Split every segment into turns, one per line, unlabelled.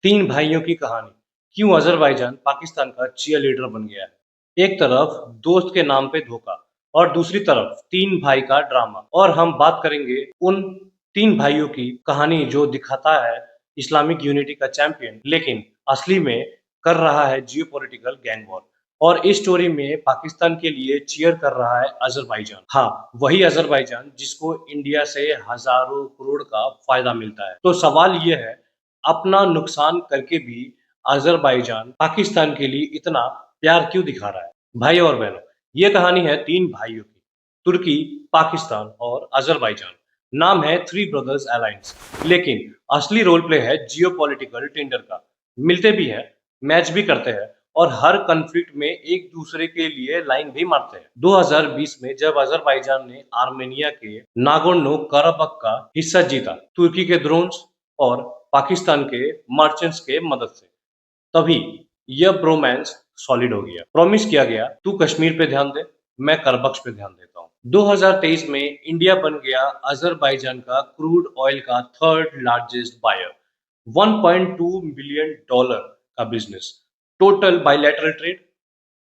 तीन भाइयों की कहानी। क्यों अजरबैजान पाकिस्तान का चीयर लीडर बन गया है। एक तरफ दोस्त के नाम पे धोखा और दूसरी तरफ तीन भाई का ड्रामा। और हम बात करेंगे उन तीन भाइयों की कहानी जो दिखाता है इस्लामिक यूनिटी का चैंपियन, लेकिन असली में कर रहा है जियोपॉलिटिकल गैंग वॉर। और इस स्टोरी में पाकिस्तान के लिए चीयर कर रहा है अजरबैजान। हाँ, वही अजरबैजान जिसको इंडिया से हजारों करोड़ का फायदा मिलता है। तो सवाल ये है, अपना नुकसान करके भी अजरबैजान पाकिस्तान के लिए इतना प्यार क्यों दिखा रहा है। भाई और बहनों, ये कहानी है तीन भाइयों की, तुर्की, पाकिस्तान और अजरबैजान। नाम है थ्री ब्रदर्स अलायंस, लेकिन असली रोल प्ले है जियोपॉलिटिकल टेंडर का। मिलते भी हैं, मैच भी करते हैं और हर कॉन्फ्लिक्ट में एक दूसरे के लिए लाइन भी मारते हैं। 2020 में जब अजरबैजान ने आर्मेनिया के नागोर्नो कराबख का हिस्सा जीता, तुर्की के ड्रोन्स और पाकिस्तान के मर्चेंट्स के मदद से, तभी यह ब्रोमांस सॉलिड हो गया। प्रॉमिस किया गया, तू कश्मीर पे ध्यान दे, मैं करबख्श पे ध्यान देता हूँ। 2023 में इंडिया बन गया अजरबैजान का क्रूड ऑयल का third largest buyer. 1.2 billion dollar का business, total bilateral trade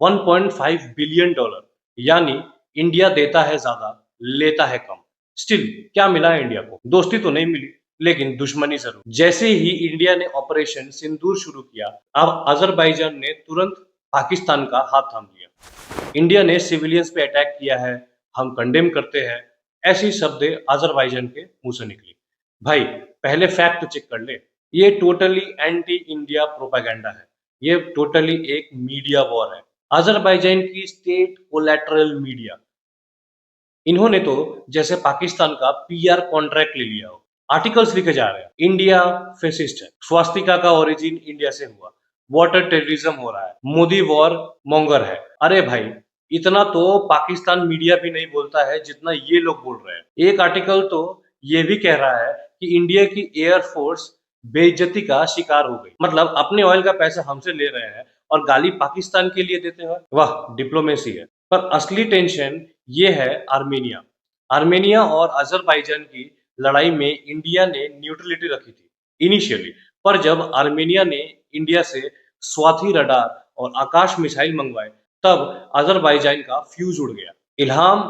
1.5 billion dollar. यानी इंडिया देता है ज्यादा, लेता है कम। स्टिल क्या मिला है इंडिया को? दोस्ती तो नहीं मिली, लेकिन दुश्मनी जरूर। जैसे ही इंडिया ने ऑपरेशन सिंदूर शुरू किया, अब अजरबैजान ने तुरंत पाकिस्तान का हाथ थाम लिया। इंडिया ने सिविलियंस पे अटैक किया है, हम कंडेम करते हैं, ऐसी शब्द अजरबैजान के मुंह से निकली। भाई, पहले फैक्ट चेक कर ले, ये टोटली एंटी इंडिया प्रोपेगेंडा है। ये टोटली एक मीडिया वॉर है। अजरबैजान की स्टेट कोलैटरल मीडिया, इन्होंने तो जैसे पाकिस्तान का पीआर कॉन्ट्रैक्ट ले लिया हो। आर्टिकल्स लिखे जा रहे हैं, इंडिया फेसिस्ट है, स्वास्तिका का ओरिजिन इंडिया से हुआ, वाटर टेररिज्म हो रहा है, मोदी वॉर मोंगर है। अरे भाई, इतना तो पाकिस्तान मीडिया भी नहीं बोलता है जितना ये लोग बोल रहे हैं। एक आर्टिकल तो ये भी कह रहा है कि इंडिया की एयरफोर्स बेइज्जती का शिकार हो गई। मतलब अपने ऑयल का पैसा हमसे ले रहे हैं और गाली पाकिस्तान के लिए देते हैं। वाह, डिप्लोमेसी है। पर असली टेंशन ये है आर्मेनिया। आर्मेनिया और अजरबैजान की लड़ाई में इंडिया ने न्यूट्रलिटी रखी थी इनिशियली, पर जब आर्मेनिया ने इंडिया से स्वाति रडार और आकाश मिसाइल मंगवाए, तब अजरबैजान का फ्यूज उड़ गया। इल्हाम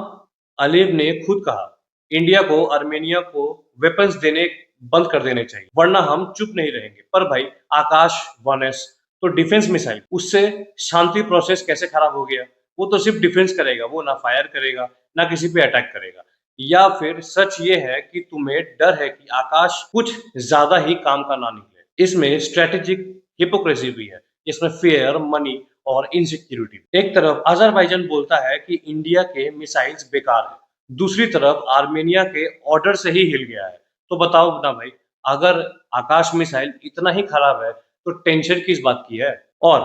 अलीव ने खुद कहा, इंडिया को आर्मेनिया को वेपन्स देने बंद कर देने चाहिए, वरना हम चुप नहीं रहेंगे। पर भाई, आकाश 1S तो डिफेंस मिसाइल, उससे शांति प्रोसेस कैसे खराब हो गया? वो तो सिर्फ डिफेंस करेगा, वो ना फायर करेगा, ना किसी पे अटैक करेगा। या फिर सच ये है कि तुम्हें डर है कि आकाश कुछ ज्यादा ही काम का ना निकले? इसमें स्ट्रेटेजिक हिपोक्रेसी भी है, इसमें फेयर, मनी और इनसिक्योरिटी। एक तरफ अजरबैजान बोलता है कि इंडिया के मिसाइल्स बेकार है, दूसरी तरफ आर्मेनिया के ऑर्डर से ही हिल गया है। तो बताओ ना भाई, अगर आकाश मिसाइल इतना ही खराब है तो टेंशन किस बात की है? और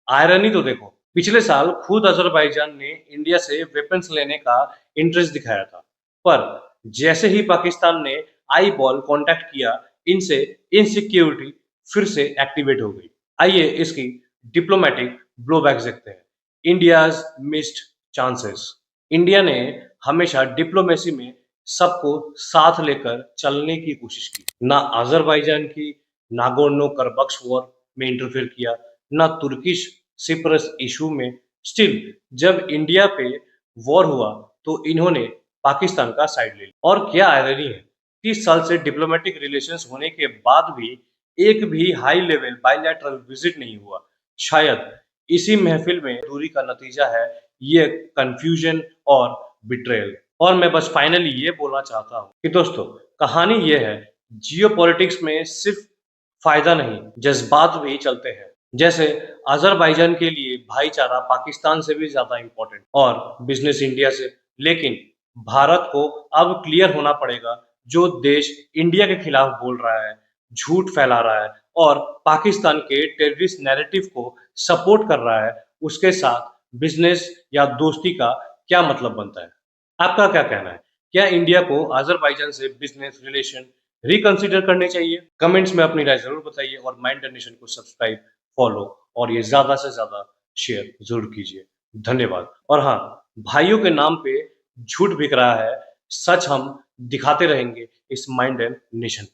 आयरनी तो देखो, पिछले साल खुद अजरबैजान ने इंडिया से वेपन्स लेने का इंटरेस्ट दिखाया था, पर जैसे ही पाकिस्तान ने आई बॉल कांटेक्ट किया, इनसे इनसिक्योरिटी फिर से एक्टिवेट हो गई। आइए इसकी डिप्लोमेटिक ब्लोबैक देखते हैं। India's missed chances. इंडिया ने हमेशा डिप्लोमेसी में सबको साथ लेकर चलने की कोशिश की। ना अजरबैजान की नागोर्नो करबख्श वॉर में इंटरफेयर किया, ना तुर्किश सिप्रस इशू में। स्टिल जब इंडिया पे वॉर हुआ तो इन्होंने पाकिस्तान का साइड ले लिया। और क्या आयरनी है, 30 साल से डिप्लोमेटिक रिलेशंस होने के बाद भी एक भी हाई लेवल बायलैटरल विजिट नहीं हुआ। शायद इसी महफिल में दूरी का नतीजा है ये कंफ्यूजन और बिट्रेयल। और मैं बस फाइनली ये बोलना चाहता हूँ कि दोस्तों, कहानी ये है, जियोपॉलिटिक्स में सिर्फ फायदा नहीं, जज्बात भी चलते हैं। जैसे अजरबैजान के लिए भाईचारा पाकिस्तान से भी ज्यादा इंपॉर्टेंट और बिजनेस इंडिया से। लेकिन भारत को अब क्लियर होना पड़ेगा, जो देश इंडिया के खिलाफ बोल रहा है, झूठ फैला रहा है और पाकिस्तान के टेररिस्ट नैरेटिव को सपोर्ट कर रहा है, उसके साथ बिजनेस या दोस्ती का क्या मतलब बनता है? आपका क्या कहना है? क्या इंडिया को अजरबैजान से बिजनेस रिलेशन रिकंसिडर करने चाहिए? कमेंट्स में अपनी राय जरूर बताइए और माइंड नेशन को सब्सक्राइब, फॉलो और ये ज्यादा से ज्यादा शेयर जरूर कीजिए। धन्यवाद। और हाँ, भाइयों के नाम पे झूठ बिक रहा है, सच हम दिखाते रहेंगे इस माइंड एंड नेशन।